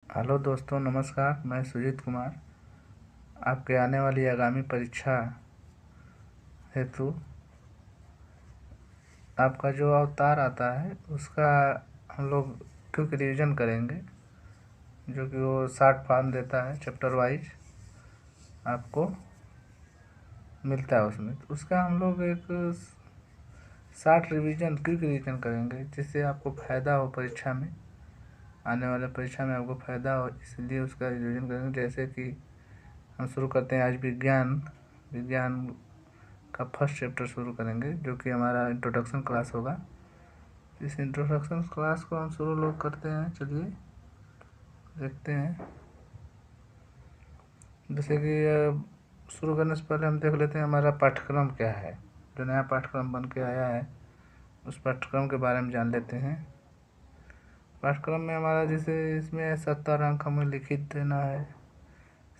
Hello दोस्तों, नमस्कार। मैं सुजीत कुमार आपके आने वाली आगामी परीक्षा हेतु आपका जो अवतार आता है उसका हम लोग क्विक रिवीजन करेंगे, जो कि वो 60 फॉर्म देता है। चैप्टर वाइज आपको मिलता है उसमें, तो उसका हम लोग एक 60 रिवीजन क्विक रिवीजन करेंगे, जिससे आपको फ़ायदा हो परीक्षा में, आने वाले परीक्षा में आपको फ़ायदा हो, इसलिए उसका रिवीजन करेंगे। जैसे कि हम शुरू करते हैं आज विज्ञान का फर्स्ट चैप्टर शुरू करेंगे, जो कि हमारा इंट्रोडक्शन क्लास होगा। इस इंट्रोडक्शन क्लास को हम शुरू लोग करते हैं। चलिए देखते हैं। जैसे कि शुरू करने से पहले हम देख लेते हैं हमारा पाठ्यक्रम क्या है। जो नया पाठ्यक्रम बन के आया है उस पाठ्यक्रम के बारे में जान लेते हैं। पाठ्यक्रम में हमारा जैसे इसमें 70 अंक हमें लिखित देना है।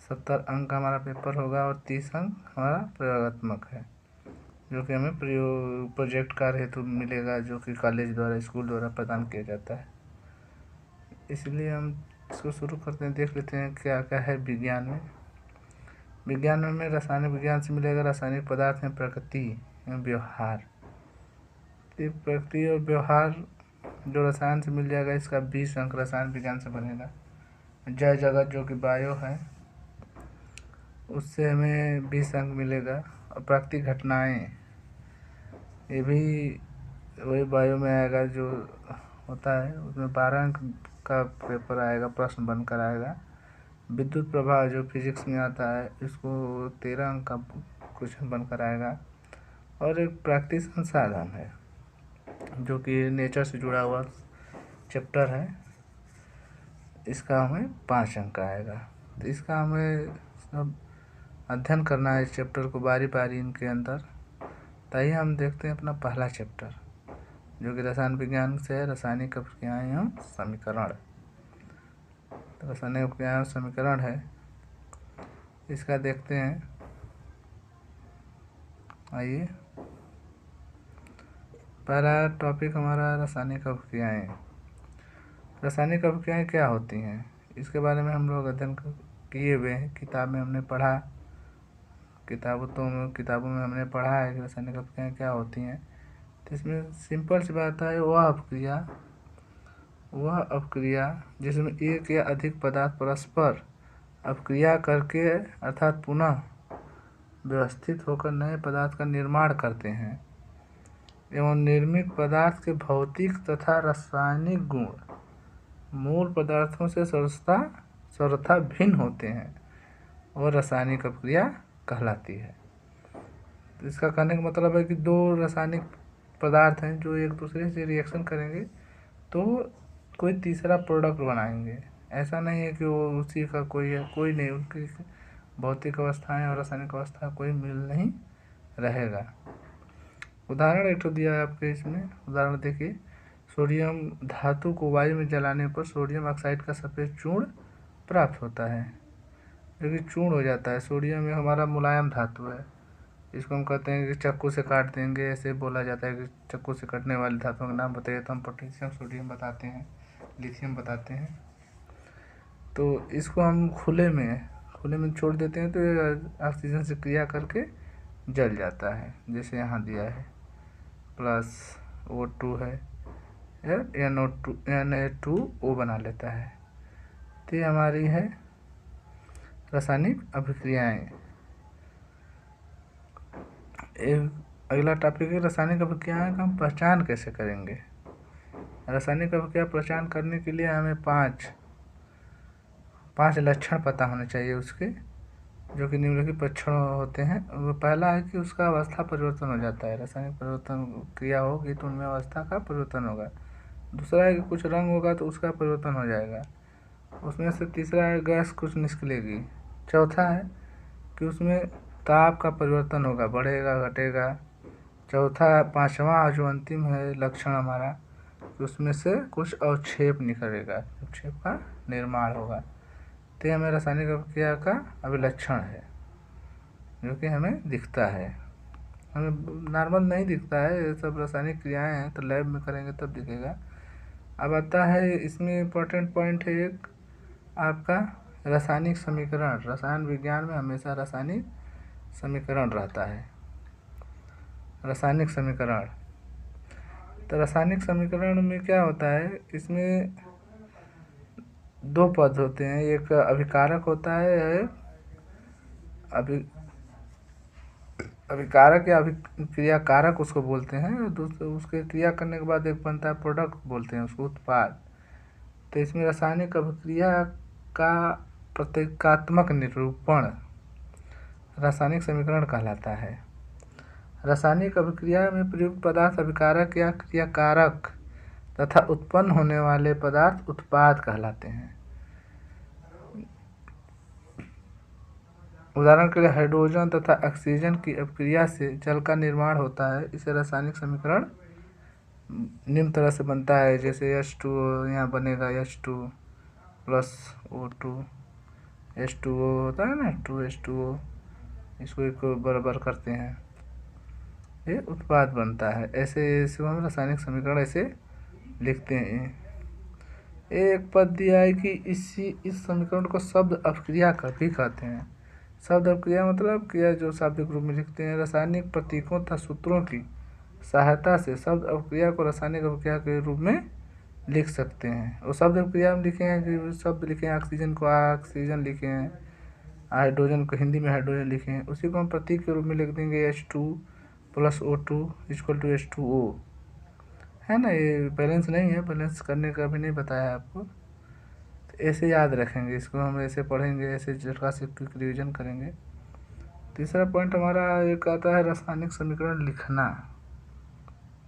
70 अंक हमारा पेपर होगा और 30 अंक हमारा प्रयोगात्मक है, जो कि हमें प्रोजेक्ट कार्य हेतु मिलेगा, जो कि कॉलेज द्वारा, स्कूल द्वारा प्रदान किया जाता है। इसलिए हम इसको शुरू करते हैं। देख लेते हैं क्या क्या है विज्ञान में। विज्ञान में रासायनिक विज्ञान से मिलेगा रासायनिक पदार्थ में प्रकृति एवं व्यवहार। प्रकृति और व्यवहार जो रसायन से मिल जाएगा, इसका 20 अंक रसायन विज्ञान से बनेगा। जय जगत जो कि बायो है, उससे हमें 20 अंक मिलेगा। और प्राकृतिक घटनाएं, ये भी वही बायो में आएगा जो होता है, उसमें 12 अंक का पेपर आएगा, प्रश्न बनकर आएगा। विद्युत प्रवाह जो फिजिक्स में आता है, इसको 13 अंक का क्वेश्चन बनकर आएगा। और एक प्राकृतिक संसाधन है, जो कि नेचर से जुड़ा हुआ चैप्टर है, इसका हमें 5 अंक का आएगा। तो इसका हमें सब अध्ययन करना है, इस चैप्टर को बारी बारी इनके अंदर। ताइए हम देखते हैं अपना पहला चैप्टर, जो कि रसायन विज्ञान से है, रासायनिक अभिक्रियाएं एवं समीकरण। तो रासायनिक अभिक्रियाएं एवं समीकरण है, इसका देखते हैं। आइए, पहला टॉपिक हमारा रासायनिक अभिक्रियाएं। रासायनिक अभिक्रियाएं क्या होती हैं, इसके बारे में हम लोग अध्ययन किए हुए हैं, किताब में हमने पढ़ा। किताबों में हमने पढ़ा है कि रासायनिक अभिक्रियाएं क्या होती हैं। तो इसमें सिंपल सी बात है, वह अपक्रिया जिसमें एक या अधिक पदार्थ परस्पर अपक्रिया करके अर्थात पुनः व्यवस्थित होकर नए पदार्थ का निर्माण करते हैं, एवं निर्मित पदार्थ के भौतिक तथा रासायनिक गुण मूल पदार्थों से सर्वथा भिन्न होते हैं, और रासायनिक अपक्रिया कहलाती है। तो इसका कहने का मतलब है कि दो रासायनिक पदार्थ हैं जो एक दूसरे से रिएक्शन करेंगे तो कोई तीसरा प्रोडक्ट बनाएंगे। ऐसा नहीं है कि वो उसी का कोई है, कोई नहीं, उनकी भौतिक अवस्थाएं और रासायनिक अवस्था कोई मिल नहीं रहेगा। उदाहरण एक तो दिया है आपके इसमें, उदाहरण देखिए। सोडियम धातु को वायु में जलाने पर सोडियम ऑक्साइड का सफ़ेद चूर्ण प्राप्त होता है, जो कि चूर्ण हो जाता है। सोडियम में हमारा मुलायम धातु है, इसको हम कहते हैं कि चाकू से काट देंगे। ऐसे बोला जाता है कि चाकू से कटने वाली धातुओं का नाम बताइए, तो हम पोटेशियम, सोडियम बताते हैं, लिथियम बताते हैं। तो इसको हम खुले में छोड़ देते हैं तो ये ऑक्सीजन से क्रिया करके जल जाता है। जैसे यहाँ दिया है +O2 है, Na2O बना लेता है। तो ये हमारी है रासायनिक अभिक्रियाएं। एक अगला टॉपिक है रासायनिक अभिक्रियाएं का हम पहचान कैसे करेंगे। रासायनिक अभिक्रिया पहचान करने के लिए हमें पांच लक्षण पता होने चाहिए उसके, जो कि निम्नलिखित लक्षण होते हैं। वो पहला है कि उसका अवस्था परिवर्तन हो जाता है। रासायनिक परिवर्तन क्रिया होगी तो उनमें अवस्था का परिवर्तन होगा। दूसरा है कि कुछ रंग होगा तो उसका परिवर्तन हो जाएगा उसमें से। तीसरा है गैस कुछ निकलेगी। चौथा है कि उसमें ताप का परिवर्तन होगा, बढ़ेगा घटेगा। चौथा, पांचवा जो अंतिम है लक्षण हमारा, कि उसमें से कुछ अवक्षेप निकलेगा, अवक्षेप का निर्माण होगा। तो ये हमें रासायनिक अभिक्रिया का अभिलक्षण है, जो कि हमें दिखता है। हमें नॉर्मल नहीं दिखता है, ये सब रासायनिक क्रियाएं हैं, तो लैब में करेंगे तब दिखेगा। अब आता है इसमें इम्पोर्टेंट पॉइंट है एक, आपका रासायनिक समीकरण। रसायन विज्ञान में हमेशा रासायनिक समीकरण रहता है। रासायनिक समीकरण, तो रासायनिक समीकरण में क्या होता है, इसमें दो पद होते हैं, एक अभिकारक होता है, अभिकारक या अभिक्रियाकारक उसको बोलते हैं। दूसरे उसके क्रिया करने के बाद एक बनता है प्रोडक्ट, बोलते हैं उसको उत्पाद। तो इसमें रासायनिक अभिक्रिया का प्रतीकात्मक निरूपण रासायनिक समीकरण कहलाता है। रासायनिक अभिक्रिया में प्रयुक्त पदार्थ अभिकारक या क्रियाकारक तथा उत्पन्न होने वाले पदार्थ उत्पाद कहलाते हैं। उदाहरण के लिए हाइड्रोजन तथा ऑक्सीजन की अभिक्रिया से जल का निर्माण होता है। इसे रासायनिक समीकरण निम्न तरह से बनता है, जैसे H2O, यहाँ बनेगा H2 प्लस O2, H2O होता है ना, 2H2O, इसको एक बराबर करते हैं, ये उत्पाद बनता है। ऐसे हम रासायनिक समीकरण ऐसे लिखते हैं। एक पद दिया है कि इस समीकरण को शब्द अपक्रिया भी कहते हैं। शब्द अपक्रिया मतलब क्रिया जो शाब्दिक रूप में लिखते हैं। रासायनिक प्रतीकों तथा सूत्रों की सहायता से शब्द अपक्रिया को रासायनिक अपक्रिया के रूप में लिख सकते हैं। और शब्द अपक्रिया में लिखे हैं कि शब्द लिखे हैं, ऑक्सीजन को ऑक्सीजन लिखे हैं, हाइड्रोजन को हिंदी में हाइड्रोजन लिखे हैं, उसी को हम प्रतीक के रूप में लिख देंगे H2 plus O2 equal to H2O, है ना। ये बैलेंस नहीं है, बैलेंस करने का भी नहीं बताया आपको, तो ऐसे याद रखेंगे इसको, हम ऐसे पढ़ेंगे, ऐसे झटका से क्विक रिविजन करेंगे। तीसरा पॉइंट हमारा एक आता है रासायनिक समीकरण लिखना।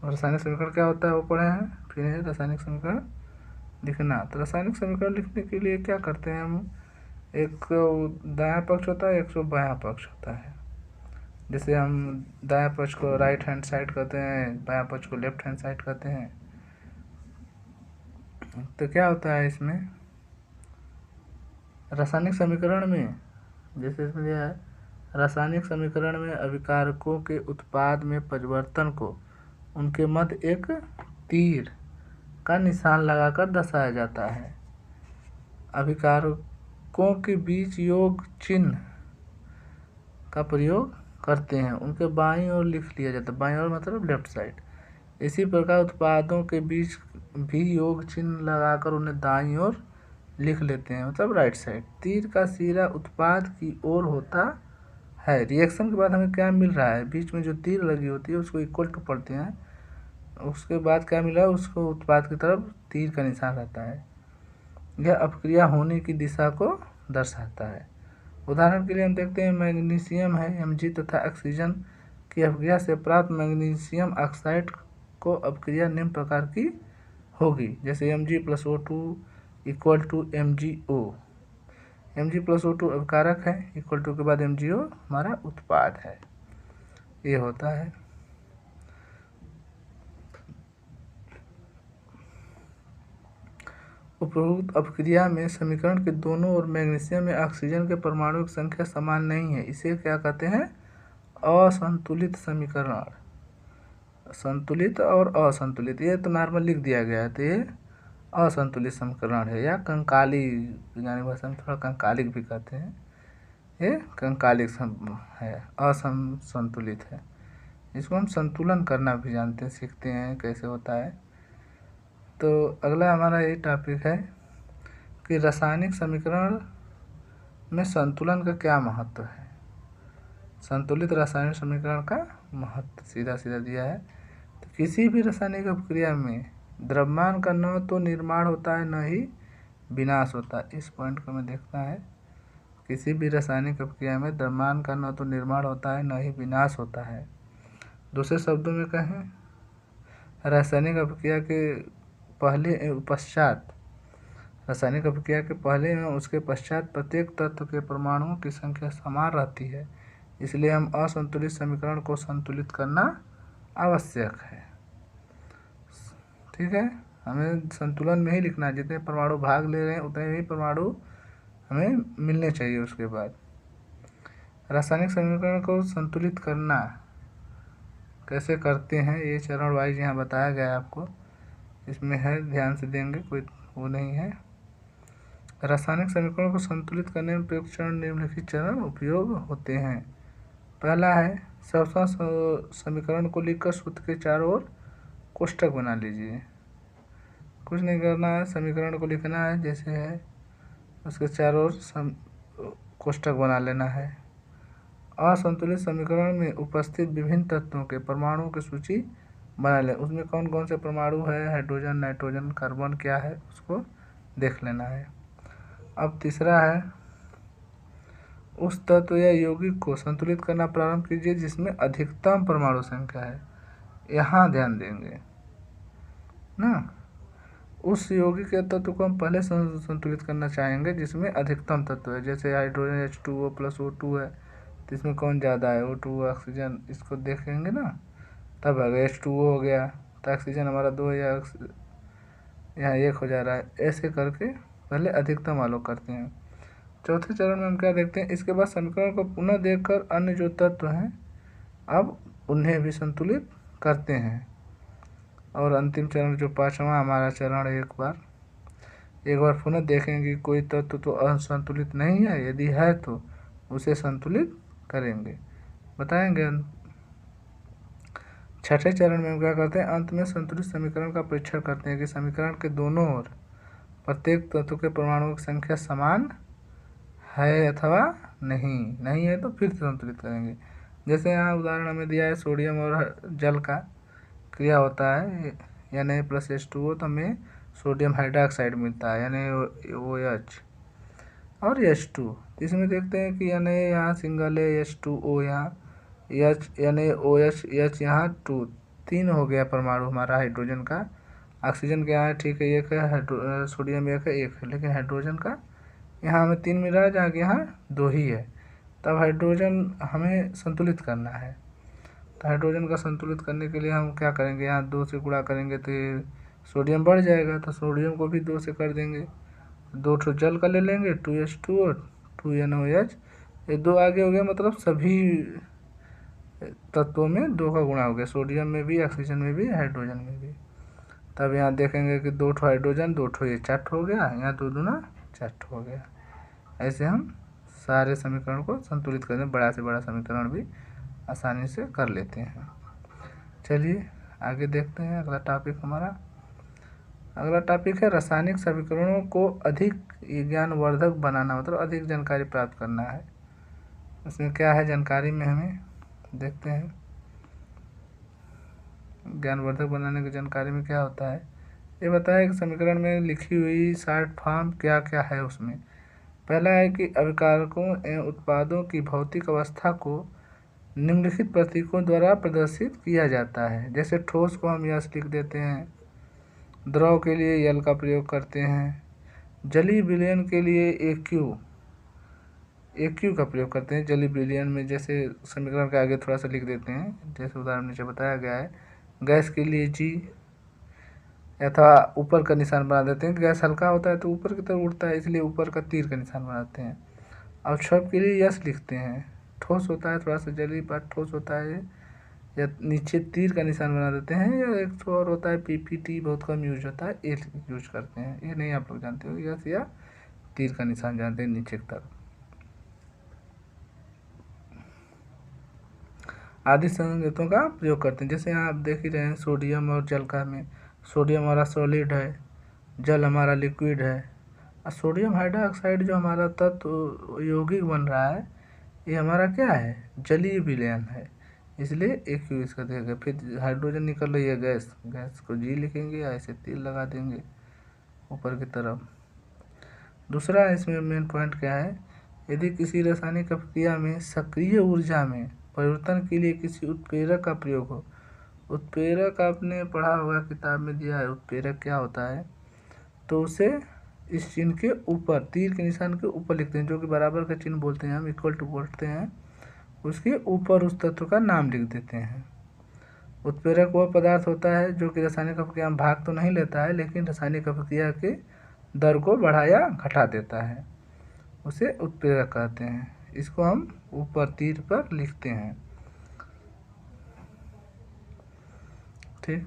रासायनिक समीकरण क्या होता है वो पढ़े हैं, फिर है रासायनिक समीकरण लिखना। तो रासायनिक समीकरण लिखने के लिए क्या करते हैं हम, एक दायां पक्ष होता है, एक बायां पक्ष होता है। जैसे हम दायां पक्ष को राइट हैंड साइड कहते हैं, बायां पक्ष को लेफ्ट हैंड साइड कहते हैं। तो क्या होता है इसमें रासायनिक समीकरण में, जैसे इसमें दिया है, रासायनिक समीकरण में अभिकारकों के उत्पाद में परिवर्तन को उनके मध्य एक तीर का निशान लगाकर दर्शाया जाता है। अभिकारकों के बीच योग चिन्ह का प्रयोग करते हैं, उनके बाईं ओर लिख लिया जाता है, बाईं ओर मतलब लेफ्ट साइड। इसी प्रकार उत्पादों के बीच भी योग चिन्ह लगाकर उन्हें दाईं ओर लिख लेते हैं, मतलब राइट साइड। तीर का सिरा उत्पाद की ओर होता है। रिएक्शन के बाद हमें क्या मिल रहा है, बीच में जो तीर लगी होती है उसको इक्वल टू पढ़ते हैं, उसके बाद क्या मिला, उसको उत्पाद की तरफ तीर का निशान रहता है। यह अपक्रिया होने की दिशा को दर्शाता है। उदाहरण के लिए हम देखते हैं मैग्नीशियम है Mg तथा ऑक्सीजन की अपक्रिया से प्राप्त मैग्नीशियम ऑक्साइड को अपक्रिया निम्न प्रकार की होगी, जैसे Mg plus O2 equal to MgO। Mg plus O2 अपकारक है, इक्वल टू के बाद MgO हमारा उत्पाद है, ये होता है। उपरोक्त अपक्रिया में समीकरण के दोनों ओर मैग्नीशियम में ऑक्सीजन के परमाणुओं की संख्या समान नहीं है, इसे क्या कहते हैं, असंतुलित समीकरण। संतुलित और असंतुलित, ये तो नॉर्मल लिख दिया गया है, तो ये असंतुलित समीकरण है, या कंकाली, विज्ञानिक भाषा में थोड़ा कंकालिक भी कहते हैं, ये कंकालिक है, असंतुलित है। इसको हम संतुलन करना भी जानते हैं, सीखते हैं कैसे होता है। तो अगला हमारा ये टॉपिक है कि रासायनिक समीकरण में संतुलन का क्या महत्व है। संतुलित रासायनिक समीकरण का महत्व सीधा सीधा दिया है। तो किसी भी रासायनिक अपक्रिया में द्रव्यमान का न तो निर्माण होता है न ही विनाश होता है। इस पॉइंट को हमें देखना है, किसी भी रासायनिक अपक्रिया में द्रव्यमान का न तो निर्माण होता है न ही विनाश होता है। दूसरे शब्दों में कहें, रासायनिक अपक्रिया के पहले एवं पश्चात, रासायनिक अपक्रिया के पहले एवं उसके पश्चात प्रत्येक तत्व के परमाणुओं की संख्या समान रहती है, इसलिए हम असंतुलित समीकरण को संतुलित करना आवश्यक है। ठीक है, हमें संतुलन में ही लिखना है, जितने परमाणु भाग ले रहे हैं उतने ही परमाणु हमें मिलने चाहिए। उसके बाद रासायनिक समीकरण को संतुलित करना कैसे करते हैं, ये चरण वाइज यहाँ बताया गया है आपको, इसमें है, ध्यान से देंगे, कोई वो नहीं है। रासायनिक समीकरणों को संतुलित करने में प्रयुक्त चरण निम्नलिखित चरण उपयोग होते हैं। पहला है सबसा समीकरण को लिखकर सूत्र के चारों ओर कोष्ठक बना लीजिए। कुछ नहीं करना है, समीकरण को लिखना है जैसे है, उसके चारों ओर कोष्ठक बना लेना है। असंतुलित समीकरण में उपस्थित विभिन्न तत्वों के परमाणुओं की सूची बना लें। उसमें कौन कौन से परमाणु है, हाइड्रोजन, नाइट्रोजन, कार्बन क्या है, उसको देख लेना है। अब तीसरा है उस तत्व या यौगिक को संतुलित करना प्रारंभ कीजिए जिसमें अधिकतम परमाणु संख्या है। यहाँ ध्यान देंगे ना, उस यौगिक या तत्व को हम पहले संतुलित करना चाहेंगे जिसमें अधिकतम तत्व है। जैसे हाइड्रोजन H2O + O2 है, तो इसमें कौन ज़्यादा है, O2 ऑक्सीजन, इसको देखेंगे ना, तब अगर H2O हो गया तो ऑक्सीजन हमारा 2 है, यहाँ 1 हो जा रहा है। ऐसे करके पहले अधिकतम आलोक करते हैं। चौथे चरण में हम क्या देखते हैं, इसके बाद समीकरण को पुनः देखकर अन्य जो तत्व हैं अब उन्हें भी संतुलित करते हैं। और अंतिम चरण जो पांचवा हमारा चरण, एक बार पुनः देखेंगे कोई तत्व तो असंतुलित नहीं है, यदि है तो उसे संतुलित करेंगे, बताएंगे। छठे चरण में हम क्या करते हैं, अंत में संतुलित समीकरण का परीक्षण करते हैं कि समीकरण के दोनों ओर प्रत्येक तत्व के परमाणुओं की संख्या समान है अथवा नहीं है तो फिर संतुलित करेंगे। जैसे यहाँ उदाहरण हमें दिया है, सोडियम और जल का क्रिया होता है Na+H2O, तो हमें सोडियम हाइड्रोक्साइड मिलता है NaOH और H2। इसमें देखते हैं कि Na यहाँ सिंगल है, H2O यहाँ, NaOH H यहाँ 2, 3 हो गया परमाणु हमारा हाइड्रोजन का। ऑक्सीजन के यहाँ ठीक है 1 है, सोडियम 1 है, लेकिन हाइड्रोजन का यहाँ हमें 3 मिल रहा है जहाँ कि यहाँ 2 ही है। तब हाइड्रोजन हमें संतुलित करना है। तो हाइड्रोजन का संतुलित करने के लिए हम क्या करेंगे, यहाँ 2 से गुणा करेंगे तो सोडियम बढ़ जाएगा, तो सोडियम को भी 2 से कर देंगे। 2 ठो जल का ले लेंगे, 2H2O 2NOH, ये 2 आगे हो गया, मतलब सभी तत्वों में 2 का गुणा हो गया, सोडियम में भी, ऑक्सीजन में भी, हाइड्रोजन में भी। तब यहाँ देखेंगे कि 2 ठो हाइड्रोजन, 2 ठो, ये 4 ठो हो गया, यहाँ 2 दूना 4 ठो हो गया। ऐसे हम सारे समीकरण को संतुलित करने, बड़ा से बड़ा समीकरण भी आसानी से कर लेते हैं। चलिए आगे देखते हैं अगला टॉपिक हमारा। अगला टॉपिक है रासायनिक समीकरणों को अधिक ज्ञानवर्धक बनाना, मतलब अधिक जानकारी प्राप्त करना है। इसमें क्या है जानकारी में हमें देखते हैं, ज्ञानवर्धक बनाने की जानकारी में क्या होता है, ये बताया कि समीकरण में लिखी हुई शॉर्ट फॉर्म क्या क्या है। उसमें पहला है कि अभिकारकों एवं उत्पादों की भौतिक अवस्था को निम्नलिखित प्रतीकों द्वारा प्रदर्शित किया जाता है। जैसे ठोस को हम यस लिख देते हैं, द्रव के लिए यल का प्रयोग करते हैं, जलीय विलयन के लिए AQ का प्रयोग करते हैं जलीय विलयन में। जैसे समीकरण के आगे थोड़ा सा लिख देते हैं, जैसे उदाहरण नीचे बताया गया है। गैस के लिए G, अथवा ऊपर का निशान बना देते हैं, गैस हल्का होता है तो ऊपर की तरफ उड़ता है, इसलिए ऊपर का तीर का निशान बनाते हैं। और क्षोभ के लिए यस लिखते हैं, ठोस होता है, थोड़ा सा जलीय पार्ट ठोस होता है, या नीचे तीर का निशान बना देते हैं। या एक तो और होता है PPT, बहुत कम यूज होता है, ये यूज करते हैं, ये नहीं आप लोग जानते हो, यस या तीर का निशान जानते हैं नीचे की तरफ। आदि संकेतों का प्रयोग करते हैं। जैसे यहाँ आप देख ही रहे हैं सोडियम और जल का में, सोडियम हमारा सॉलिड है, जल हमारा लिक्विड है, और सोडियम हाइड्रोक्साइड जो हमारा तत्व यौगिक बन रहा है, ये हमारा क्या है, जलीय विलयन है, इसलिए AQ इसका देगा। फिर हाइड्रोजन निकल रही है गैस, गैस को G लिखेंगे या ऐसे तीर लगा देंगे ऊपर की तरफ। दूसरा इसमें मेन पॉइंट क्या है, यदि किसी रासायनिक प्रक्रिया में सक्रिय ऊर्जा में परिवर्तन के लिए किसी उत्प्रेरक का प्रयोग हो। उत्प्रेरक आपने पढ़ा होगा, किताब में दिया है उत्प्रेरक क्या होता है, तो उसे इस चिन्ह के ऊपर, तीर के निशान के ऊपर लिखते हैं, जो कि बराबर का चिन्ह बोलते हैं हम, इक्वल टू बोलते हैं, उसके ऊपर उस तत्व का नाम लिख देते हैं। उत्प्रेरक वह पदार्थ होता है जो कि रासायनिक प्रक्रिया में भाग तो नहीं लेता है, लेकिन रासायनिक प्रक्रिया के दर को बढ़ा या घटा देता है, उसे उत्प्रेरक कहते हैं। इसको हम ऊपर तीर पर लिखते हैं, ठीक।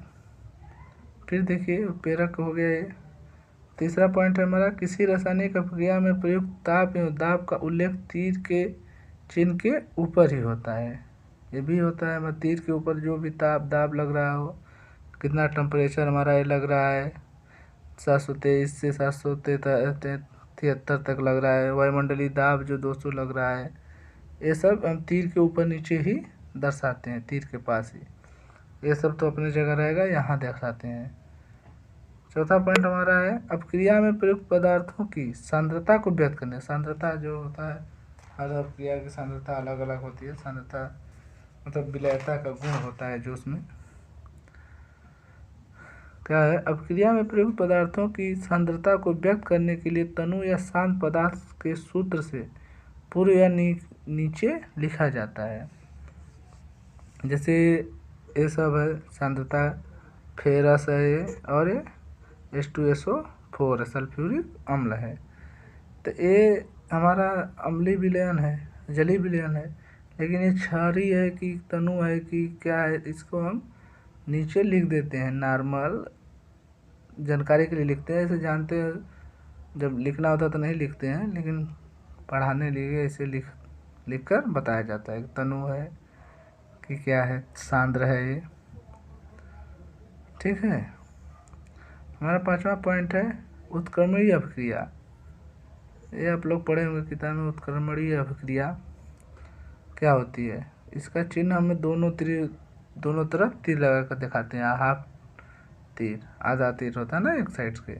फिर देखिए उत्प्रेरक हो गया ये, तीसरा पॉइंट है हमारा, किसी रासायनिक अभिक्रिया में प्रयुक्त ताप एवं दाब का उल्लेख तीर के चिन्ह के ऊपर ही होता है। ये भी होता है, मतलब तीर के ऊपर जो भी ताप दाब लग रहा हो, कितना टेम्परेचर हमारा ये लग रहा है, 723 से 773 तक लग रहा है, वायुमंडलीय दाब जो 200 लग रहा है, ये सब हम तीर के ऊपर नीचे ही दर्शाते हैं, तीर के पास ही। ये सब तो अपनी जगह रहेगा, यहाँ दर्शाते हैं। चौथा पॉइंट हमारा है, अपक्रिया में प्रयुक्त पदार्थों की सांद्रता को व्यक्त करने। सांद्रता जो होता है, हर अपक्रिया की सांद्रता अलग अलग होती है। सांद्रता मतलब विलयता का गुण होता है जो उसमें क्या है। अपक्रिया में प्रयुक्त पदार्थों की सांद्रता को व्यक्त करने के लिए तनु या शांत पदार्थ के सूत्र से पूर्व या नीचे लिखा जाता है। जैसे ये सब है सांद्रता, फेरस है ये, और ये H2SO4 सल्फ्यूरिक अम्ल है। तो ये हमारा अम्लीय विलयन है, जलीय विलयन है, लेकिन ये क्षारीय है कि तनु है कि क्या है, इसको हम नीचे लिख देते हैं। नॉर्मल जानकारी के लिए लिखते हैं, ऐसे जानते हैं, जब लिखना होता तो नहीं लिखते हैं, लेकिन पढ़ाने लिए ऐसे लिख कर बताया जाता है कि तनु है कि क्या है, सांद्र है ये। ठीक है। हमारा पांचवा पॉइंट है उत्क्रमणीय अभिक्रिया। ये आप लोग पढ़े होंगे किताब में, उत्क्रमणीय अभिक्रिया क्या होती है। इसका चिन्ह हमें दोनों तरफ तीर लगा कर दिखाते हैं। हाफ तीर, आधा तीर होता है ना एक साइड के,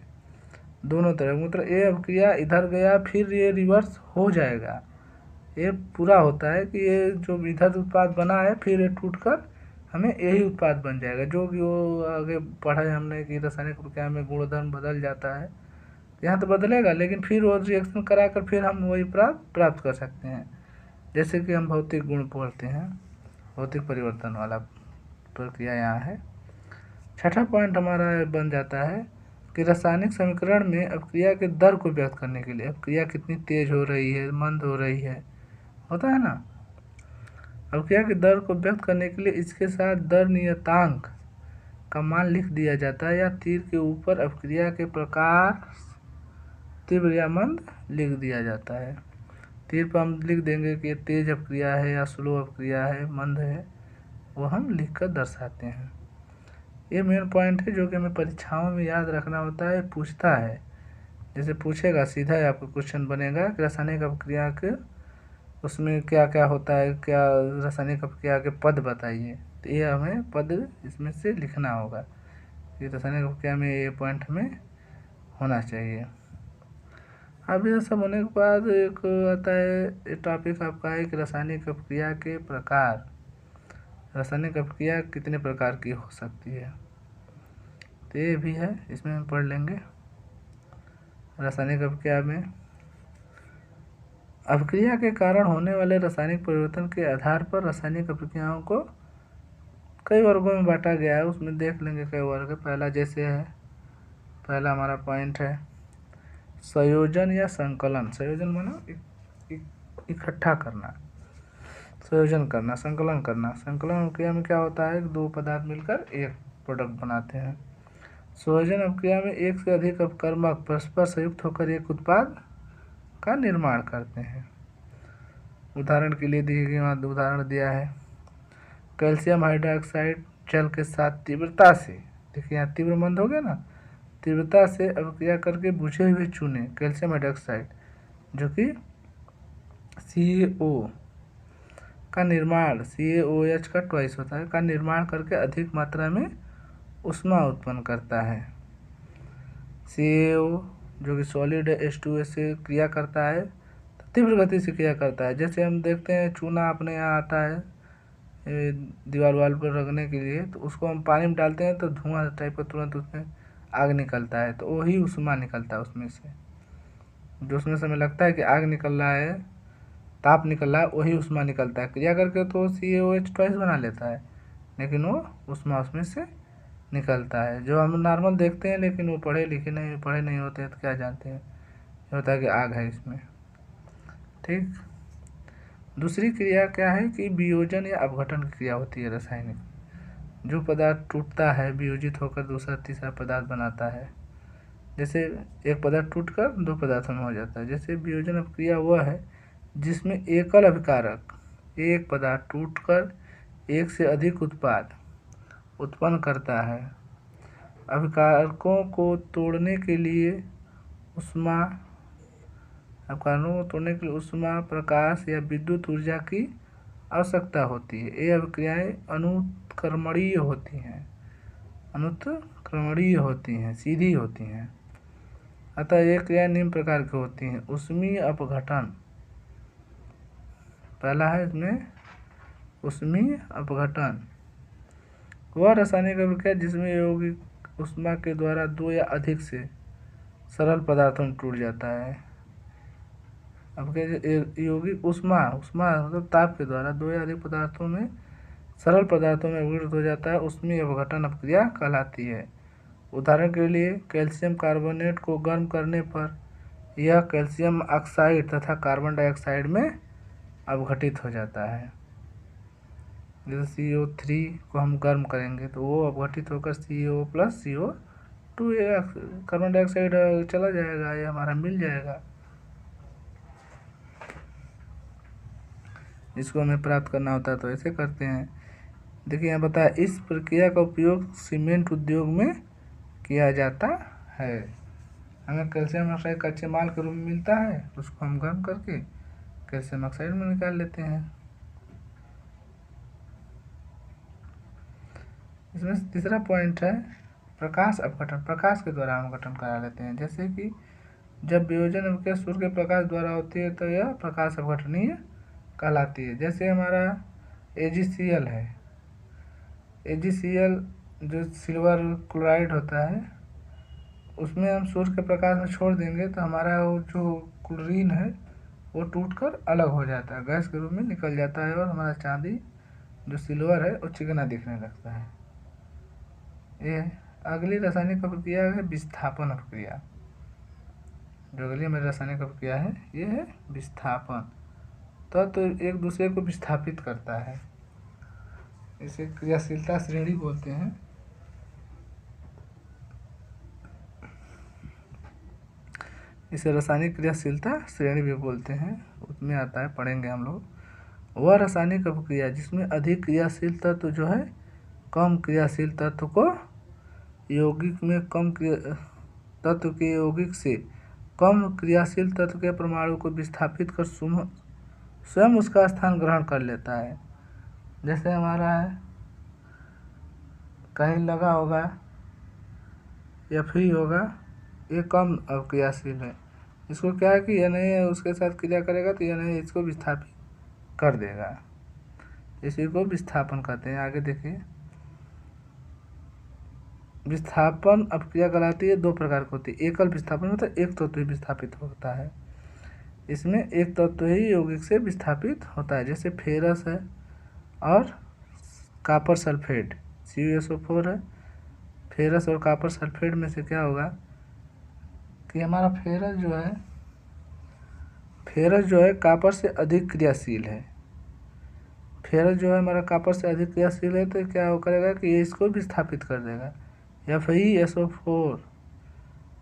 दोनों तरफ, मतलब ये अभिक्रिया इधर गया फिर ये रिवर्स हो जाएगा। ये पूरा होता है कि ये जो इधर उत्पाद बना है फिर ये टूट कर हमें यही उत्पाद बन जाएगा। जो कि वो आगे पढ़ा है हमने कि रासायनिक प्रक्रिया में गुणधर्म बदल जाता है, यहाँ तो बदलेगा, लेकिन फिर वो रिएक्शन करा कर फिर हम वही प्राप्त कर सकते हैं। जैसे कि हम भौतिक गुण पढ़ते हैं, भौतिक परिवर्तन वाला प्रक्रिया यहाँ है। छठा पॉइंट हमारा बन जाता है कि रासायनिक समीकरण में अपक्रिया के दर को व्यक्त करने के लिए, अपक्रिया कितनी तेज हो रही है, मंद हो रही है, होता है ना। अपक्रिया के दर को व्यक्त करने के लिए इसके साथ दर नियतांक का मान लिख दिया जाता है, या तीर के ऊपर अपक्रिया के प्रकार तीव्र या मंद लिख दिया जाता है। तीर पर हम लिख देंगे कि तेज अपक्रिया है या स्लो अपक्रिया है, मंद है, वो हम लिख कर दर्शाते हैं। ये मेन पॉइंट है जो कि हमें परीक्षाओं में याद रखना होता है, पूछता है। जैसे पूछेगा सीधा ही आपको क्वेश्चन बनेगा कि रासायनिक अपक्रिया के उसमें क्या क्या होता है, क्या रासायनिक अपक्रिया के पद बताइए। तो ये हमें पद इसमें से लिखना होगा कि रासायनिक अपक्रिया में ये पॉइंट हमें होना चाहिए। अब ये सब होने के बाद एक आता है टॉपिक आपका है कि रासायनिक अपक्रिया के प्रकार। रासायनिक अपक्रिया कितने प्रकार की हो सकती है, तो ये भी है, इसमें हम पढ़ लेंगे। रासायनिक अपक्रिया में अपक्रिया के कारण होने वाले रासायनिक परिवर्तन के आधार पर रासायनिक अपक्रियाओं को कई वर्गों में बांटा गया है, उसमें देख लेंगे कई वर्ग। पहला जैसे है, पहला हमारा पॉइंट है संयोजन या संकलन। संयोजन माना इकट्ठा करना, संयोजन करना, संकलन करना। संकलन अपक्रिया में क्या होता है, दो पदार्थ मिलकर एक प्रोडक्ट बनाते हैं। संयोजन अपक्रिया में एक से अधिक अपकर्मक परस्पर संयुक्त होकर एक उत्पाद का निर्माण करते हैं। उदाहरण के लिए देखिए, वहाँ उदाहरण दिया है, कैल्शियम हाइड्रोक्साइड जल के साथ तीव्रता से, देखिए यहाँ तीव्र मंद हो गया ना, तीव्रता से अपक्रिया करके बुझे हुए चूने कैल्शियम हाइड्रोक्साइड जो कि CaO का निर्माण, CaOH का ट्वाइस होता है, का निर्माण करके अधिक मात्रा में ऊष्मा उत्पन्न करता है। CaO जो कि सॉलिड H2S से क्रिया करता है, तो तीव्र गति से क्रिया करता है। जैसे हम देखते हैं चूना अपने यहाँ आता है दीवार वाल पर रखने के लिए, तो उसको हम पानी में डालते हैं तो धुआं टाइप का तुरंत उसमें आग निकलता है, तो वही ऊष्मा निकलता है उसमें से। जो उसमें से हमें लगता है कि आग निकल रहा है, ताप निकल रहा है, वही ऊष्मा निकलता है। क्रिया करके तो CaOH ट्वाइस बना लेता है, लेकिन वो ऊष्मा उसमें से निकलता है। जो हम नॉर्मल देखते हैं, लेकिन वो पढ़े नहीं होते हैं तो क्या जानते हैं, ये होता है कि आग है इसमें। ठीक। दूसरी क्रिया क्या है कि वियोजन या अपघटन की क्रिया होती है रासायनिक। जो पदार्थ टूटता है, वियोजित होकर दूसरा तीसरा पदार्थ बनाता है, जैसे एक पदार्थ टूटकर दो पदार्थों में हो जाता है। जैसे वियोजन अपक्रिया वह है जिसमें एकल अभिकारक एक पदार्थ टूटकर एक से अधिक उत्पाद उत्पन्न करता है। अभिकारकों को तोड़ने के लिए ऊष्मा, प्रकाश या विद्युत ऊर्जा की आवश्यकता होती है। ये अभिक्रियाएं अनुत्क्रमणीय होती हैं, सीधी होती हैं। अतः ये क्रिया निम्न प्रकार की होती हैं। ऊष्मीय अपघटन, पहला है इसमें ऊष्मीय अपघटन, वह रासायनिक अभिक्रिया जिसमें यौगिक ऊष्मा के द्वारा दो या अधिक से सरल पदार्थों में टूट जाता है। अब यौगिक ऊष्मा मतलब ताप के द्वारा दो या अधिक पदार्थों में सरल पदार्थों में विघटित हो जाता है, ऊष्मीय अपघटन अपक्रिया कहलाती है। उदाहरण के लिए कैल्शियम कार्बोनेट को गर्म करने पर यह कैल्शियम ऑक्साइड तथा कार्बन डाइऑक्साइड में अपघटित हो जाता है। जैसे CO3 को हम गर्म करेंगे तो वो अपघटित होकर CO plus CO2 carbon dioxide चला जाएगा, ये हमारा मिल जाएगा। इसको हमें प्राप्त करना होता है तो ऐसे करते हैं। देखिए यहाँ बताया, इस प्रक्रिया का उपयोग सीमेंट उद्योग में किया जाता है। हमें कैल्शियम ऑक्साइड कच्चे माल के रूप में मिलता है, उसको हम गर्म करके कैल्शियम ऑक्साइड में निकाल लेते हैं। इसमें तीसरा पॉइंट है प्रकाश अपघटन। प्रकाश के द्वारा हम अपघटन करा लेते हैं। जैसे कि जब वियोजन अभिक्रिया सूर्य के प्रकाश द्वारा होती है तो यह प्रकाश अपघटनीय कहलाती है। जैसे हमारा AgCl है, AgCl जो सिल्वर क्लोराइड होता है, उसमें हम सूर्य के प्रकाश में छोड़ देंगे तो हमारा वो जो क्लोरीन है वो टूटकर अलग हो जाता है, गैस के रूप में निकल जाता है और हमारा चांदी जो सिल्वर है वो चिकना दिखने लगता है। ये अगली रासायनिक प्रक्रिया है विस्थापन प्रक्रिया। जो अगली हमारी रासायनिक प्रक्रिया है ये है विस्थापन। तो एक दूसरे को विस्थापित करता है, इसे क्रियाशीलता श्रेणी बोलते हैं। इसे रासायनिक क्रियाशीलता श्रेणी भी बोलते हैं, उसमें आता है, पढ़ेंगे हम लोग। वह रासायनिक प्रक्रिया जिसमें अधिक क्रियाशील तत्व जो है कम क्रियाशील तत्व को यौगिक में तत्व के यौगिक से कम क्रियाशील तत्व के परमाणु को विस्थापित कर स्वयं उसका स्थान ग्रहण कर लेता है। जैसे हमारा है कहीं लगा होगा Fe होगा, ये कम अक्रियाशील है, इसको क्या है कि Na उसके साथ क्रिया करेगा तो Na इसको विस्थापित कर देगा, इसी को विस्थापन कहते हैं। आगे देखिए, विस्थापन अपक्रिया कहलाती है, दो प्रकार की होती है। एकल विस्थापन मतलब एक तत्व ही विस्थापित होता है, इसमें एक तत्व ही यौगिक से विस्थापित होता है। जैसे फेरस है और कॉपर सल्फेट CuSO4 है। फेरस और कॉपर सल्फेट में से क्या होगा कि हमारा फेरस जो है कॉपर से अधिक क्रियाशील है। फेरस जो है हमारा कॉपर से अधिक क्रियाशील है तो क्या करेगा कि ये इसको विस्थापित कर देगा।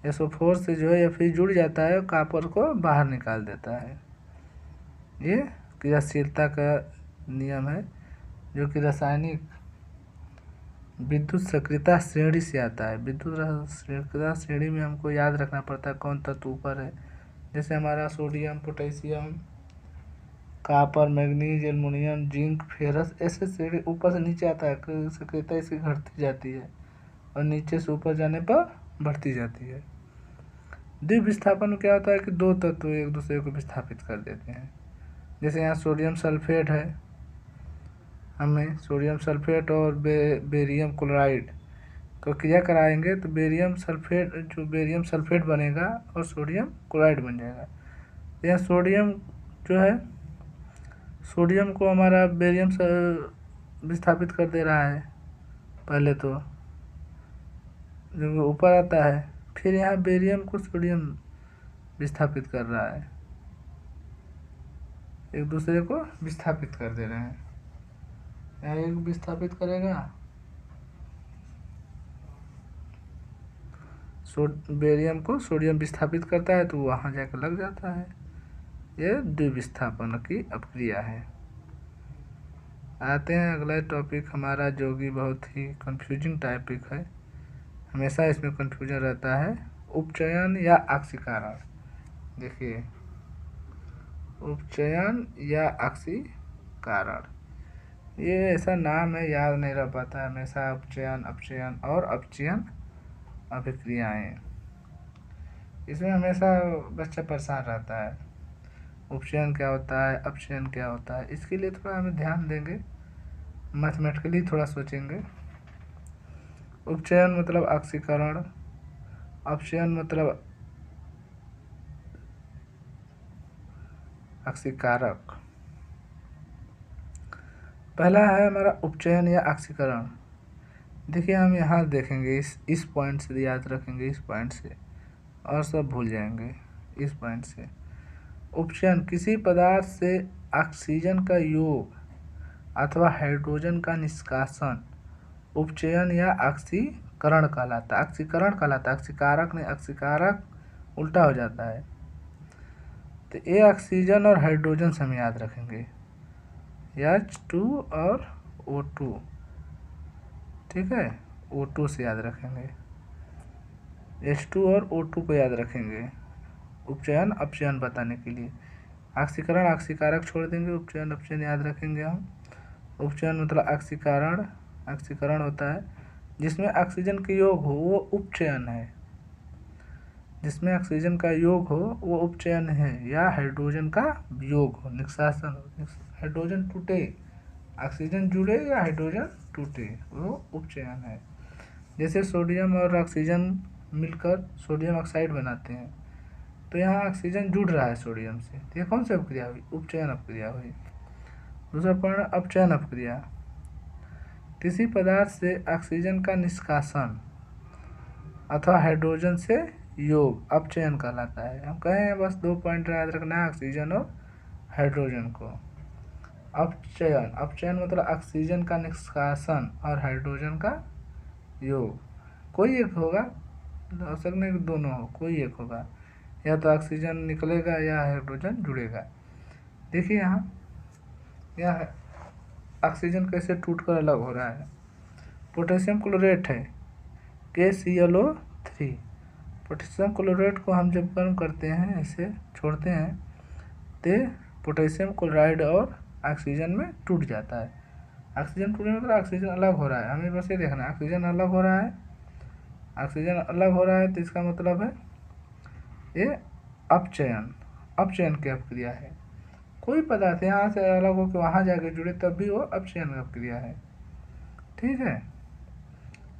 SO4 से जो है Fe जुड़ जाता है, कॉपर को बाहर निकाल देता है। ये क्रियाशीलता का नियम है जो कि रासायनिक विद्युत सक्रियता श्रेणी से आता है। विद्युत सक्रियता श्रेणी में हमको याद रखना पड़ता है कौन तत्व ऊपर है। जैसे हमारा sodium, potassium, copper, manganese, aluminium, zinc, ferrous, ऐसे श्रेणी ऊपर से नीचे आता है। सक्रियता इसकी घटती जाती है और नीचे से ऊपर जाने पर बढ़ती जाती है। द्विविस्थापन में क्या होता है कि दो तत्व एक दूसरे को विस्थापित कर देते हैं। जैसे यहाँ सोडियम सल्फेट है, हमें सोडियम सल्फेट और बेरियम क्लोराइड को क्रिया कराएंगे तो बेरियम सल्फेट बनेगा और सोडियम क्लोराइड बन जाएगा। यहाँ सोडियम को हमारा बेरियम विस्थापित कर दे रहा है पहले तो, जो ऊपर आता है, फिर यहाँ बेरियम को सोडियम विस्थापित कर रहा है, एक दूसरे को विस्थापित कर दे रहे हैं। यहाँ एक विस्थापित करेगा बेरियम को सोडियम विस्थापित करता है तो वहाँ जाकर लग जाता है। ये द्विविस्थापन की अपक्रिया है। आते हैं अगला टॉपिक हमारा, जो कि बहुत ही कंफ्यूजिंग टॉपिक है, हमेशा इसमें कंफ्यूजन रहता है, उपचयन या ऑक्सीकरण। देखिए, उपचयन या ऑक्सीकरण, ये ऐसा नाम है, याद नहीं रह पाता है हमेशा। उपचयन, अपचयन और अपचयन अभिक्रियाएं, इसमें हमेशा बच्चा परेशान रहता है। उपचयन क्या होता है, अपचयन क्या होता है, इसके लिए थोड़ा हमें ध्यान देंगे, मैथमेटिकली थोड़ा सोचेंगे। उपचयन मतलब ऑक्सीकरण, अपचयन मतलब ऑक्सीकारक। पहला है हमारा उपचयन या ऑक्सीकरण। देखिए, हम यहाँ देखेंगे, इस पॉइंट से याद रखेंगे, इस पॉइंट से, और सब भूल जाएंगे इस पॉइंट से। उपचयन, किसी पदार्थ से ऑक्सीजन का योग अथवा हाइड्रोजन का निष्कासन उपचयन या ऑक्सीकरण कहलाता है। ऑक्सीकरण कहलाता है, ऑक्सीकारक नहीं, ऑक्सीकारक उल्टा हो जाता है। तो ये ऑक्सीजन और हाइड्रोजन से हम याद रखेंगे, H2 और O2, ठीक है, O2 से याद रखेंगे, H2 और O2 को याद रखेंगे उपचयन अपचयन बताने के लिए। ऑक्सीकरण ऑक्सीकारक छोड़ देंगे, उपचयन अपचयन याद रखेंगे हम। उपचयन मतलब ऑक्सीकरण, ऑक्सीकरण होता है जिसमें ऑक्सीजन के योग हो वो उपचयन है, जिसमें ऑक्सीजन का योग हो वो उपचयन है, या हाइड्रोजन का योग हो, निष्कासन हो, हाइड्रोजन टूटे, ऑक्सीजन जुड़े या हाइड्रोजन टूटे, वो उपचयन है। जैसे सोडियम और ऑक्सीजन मिलकर सोडियम ऑक्साइड बनाते हैं, तो यहाँ ऑक्सीजन जुड़ रहा है सोडियम से, तो ये कौन सी अपक्रिया हुई, उपचयन अपक्रिया हुई। दूसरा पॉइंट, अपचयन अपक्रिया, किसी पदार्थ से ऑक्सीजन का निष्कासन अथवा हाइड्रोजन से योग अपचयन कहलाता है। हम कहे हैं बस 2 पॉइंट याद रखना है, ऑक्सीजन और हाइड्रोजन को। अपचयन, अपचयन मतलब ऑक्सीजन का निष्कासन और हाइड्रोजन का योग, कोई एक होगा, हो सकता है कि दोनों हो, कोई एक होगा, या तो ऑक्सीजन निकलेगा या हाइड्रोजन जुड़ेगा। देखिए यहाँ ऑक्सीजन कैसे टूटकर अलग हो रहा है। पोटेशियम क्लोरेट है KClO3, पोटेशियम क्लोराइड को हम जब गर्म करते हैं, ऐसे छोड़ते हैं, तो पोटेशियम क्लोराइड और ऑक्सीजन में टूट जाता है। ऑक्सीजन टूटने मतलब ऑक्सीजन अलग हो रहा है, हमें बस ये देखना है, ऑक्सीजन अलग हो रहा है, ऑक्सीजन अलग हो रहा है, तो इसका मतलब है ये अपचयन, अपचयन की अपक्रिया है। कोई पदार्थ यहाँ से अलग होकर वहाँ जाके जुड़े तब भी वो अपचयन की अपक्रिया है, ठीक है।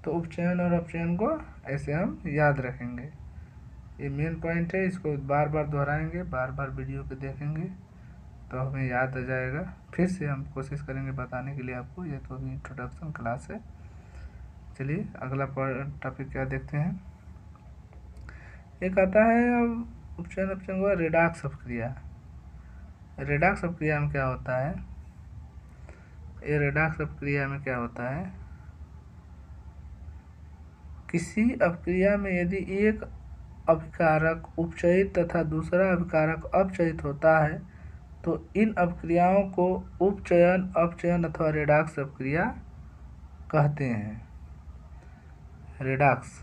तो उपचयन और अपचयन को ऐसे हम याद रखेंगे, ये मेन पॉइंट है, इसको बार बार दोहराएंगे, बार बार वीडियो पे देखेंगे तो हमें याद आ जाएगा। फिर से हम कोशिश करेंगे बताने के लिए आपको, ये तो अभी इंट्रोडक्शन क्लास है। चलिए अगला टॉपिक क्या देखते हैं। एक आता है अब उपचयन अपचयन को रेडॉक्स अपक्रिया। रेडॉक्स अपक्रिया में क्या होता है, ये रेडॉक्स अपक्रिया में क्या होता है, किसी अपक्रिया में यदि एक अभिकारक उपचयित तथा दूसरा अभिकारक अपचयित होता है तो इन अपक्रियाओं को उपचयन, अपचयन अथवा रेडॉक्स अपक्रिया कहते हैं। रेडॉक्स,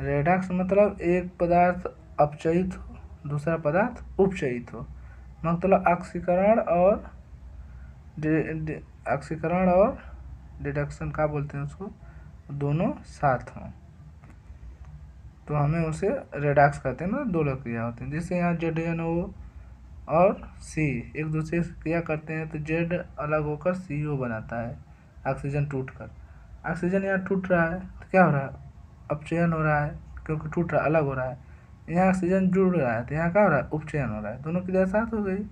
रेडॉक्स मतलब एक पदार्थ अपचयित हो, दूसरा पदार्थ उपचयित हो, मतलब ऑक्सीकरण और ऑक्सीकरण और डिडक्शन का बोलते हैं उसको, दोनों साथ हों तो हमें उसे रेडॉक्स कहते हैं ना, दो क्रिया होती हैं। जैसे यहाँ ZnO और C एक दूसरे से क्रिया करते हैं तो Z अलग होकर CO बनाता है, ऑक्सीजन टूटकर। ऑक्सीजन यहाँ टूट रहा है तो क्या हो रहा है, अपचयन हो रहा है, क्योंकि टूट रहा अलग हो रहा है। यहाँ ऑक्सीजन जुड़ रहा है तो यहाँ क्या हो रहा है, उपचयन हो रहा है, दोनों क्रिया साथ हो गई,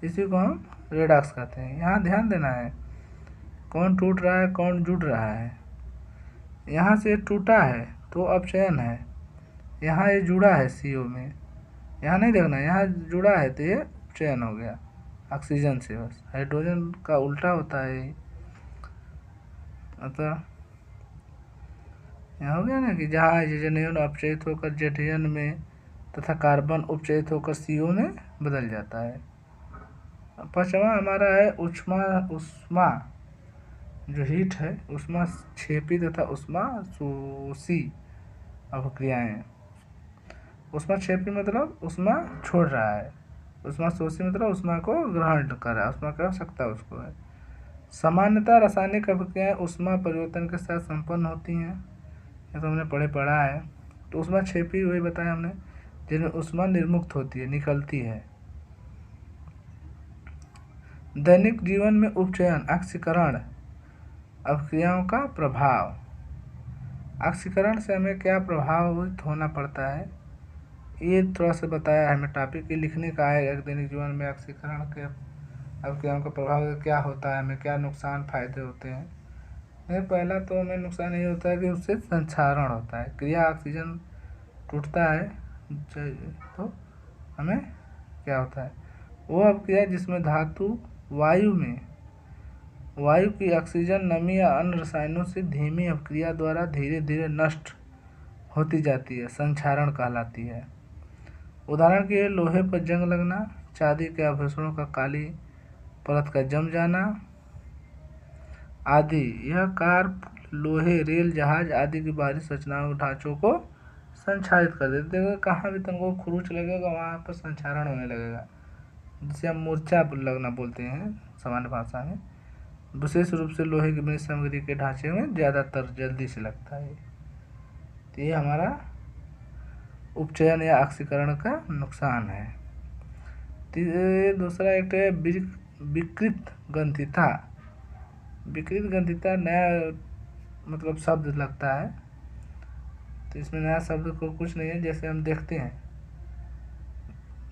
इसी को हम रेडॉक्स कहते हैं। यहाँ ध्यान देना है कौन टूट रहा है कौन जुड़ रहा है। यहाँ से टूटा है तो अपचयन है, यहाँ ये जुड़ा है CO में, यहाँ नहीं देखना, यहाँ जुड़ा है तो ये अपचयन हो गया ऑक्सीजन से, बस हाइड्रोजन का उल्टा होता है। अतः यहाँ हो गया ना कि जहाँ हाइड्रोजन अपचयित होकर जेठयन में तथा कार्बन उपचयित होकर CO में बदल जाता है। पांचवा हमारा है उष्मा जो हीट है, उष्मा क्षेपी तथा उष्मा शोषी अभिक्रियाएं। उष्मा क्षेपी मतलब उष्मा छोड़ रहा है, उष्मा शोषी मतलब उष्मा को ग्रहण कर रहा है, उष्मा कर सकता है उसको है। सामान्यतः रासायनिक अभिक्रियाएं उष्मा परिवर्तन के साथ संपन्न होती हैं, ये तो हमने पढ़ा है। तो उष्मा क्षेपी वही बताया हमने, जिनमें उष्मा निर्मुक्त होती है, निकलती है। दैनिक जीवन में उपचयन ऑक्सीकरण अभिक्रियाओं का प्रभाव। ऑक्सीकरण से हमें क्या प्रभावित होना पड़ता है, ये थोड़ा सा बताया है हमें, टॉपिक के लिखने का आएगा। दैनिक जीवन में ऑक्सीकरण के अभिक्रियाओं का प्रभाव क्या होता है, हमें क्या नुकसान फायदे होते हैं। पहला तो हमें नुकसान ये होता है कि उससे संक्षारण होता है, क्रिया ऑक्सीजन टूटता है तो हमें क्या होता है, वो अभिक्रिया जिसमें धातु वायु की ऑक्सीजन नमी या अन्य रसायनों से धीमी अभिक्रिया द्वारा धीरे धीरे नष्ट होती जाती है, संक्षारण कहलाती है। उदाहरण के लिए लोहे पर जंग लगना, चांदी के आभूषणों का काली परत का जम जाना आदि। यह कार, लोहे, रेल, जहाज आदि की बाहरी संरचनाओं ढांचों को संक्षारित कर देते हैं। कहाँ भी तुमको खरोंच लगेगा वहाँ पर संक्षारण होने लगेगा, जिसे हम मूर्छा लगना बोलते हैं सामान्य भाषा में। विशेष रूप से लोहे की बनी सामग्री के ढांचे में ज़्यादातर जल्दी से लगता है। तो ये हमारा उपचयन या ऑक्सीकरण का नुकसान है। दूसरा एक है विकृत गंधिता। विकृत गंधिता नया मतलब शब्द लगता है, तो इसमें नया शब्द को कुछ नहीं है। जैसे हम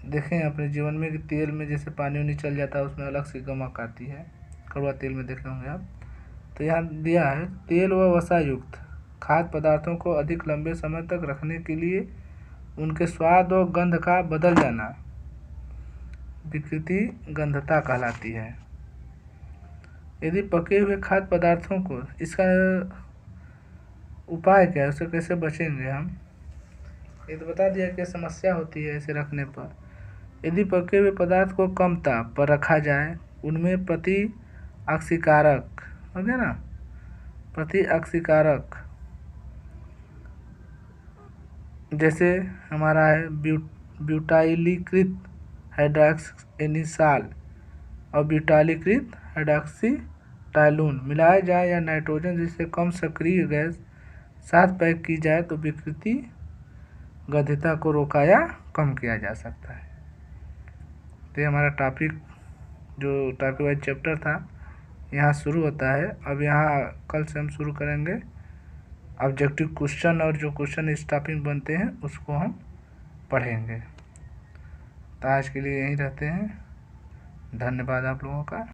देखें अपने जीवन में कि तेल में जैसे पानी उनी चल जाता है, उसमें अलग सी गमक आती है, कड़वा तेल में देखे होंगे आप। तो यहाँ दिया है तेल व वसा युक्त खाद्य पदार्थों को अधिक लंबे समय तक रखने के लिए उनके स्वाद और गंध का बदल जाना विकृति गंधता कहलाती है। यदि पके हुए खाद्य पदार्थों को, इसका उपाय क्या है, उससे कैसे बचेंगे हम, ये तो बता दिया कि समस्या होती है ऐसे रखने पर। यदि पके हुए पदार्थ को कम ताप पर रखा जाए, उनमें प्रति ऑक्सीकारक हो गया ना, प्रति ऑक्सीकारक जैसे हमारा है ब्यूटाइलीकृत हाइड्रॉक्सिनिसाल और ब्यूटाइलीकृत हाइड्रॉक्सीटाइलून मिलाया जाए या नाइट्रोजन जिससे कम सक्रिय गैस साथ पैक की जाए तो विकृति गंधिता को रोका या कम किया जा सकता है। तो ये हमारा टॉपिक वाइज चैप्टर था, यहाँ शुरू होता है। अब यहाँ कल से हम शुरू करेंगे ऑब्जेक्टिव क्वेश्चन, और जो क्वेश्चन इस टॉपिक बनते हैं उसको हम पढ़ेंगे। तो आज के लिए यहीं रहते हैं, धन्यवाद आप लोगों का।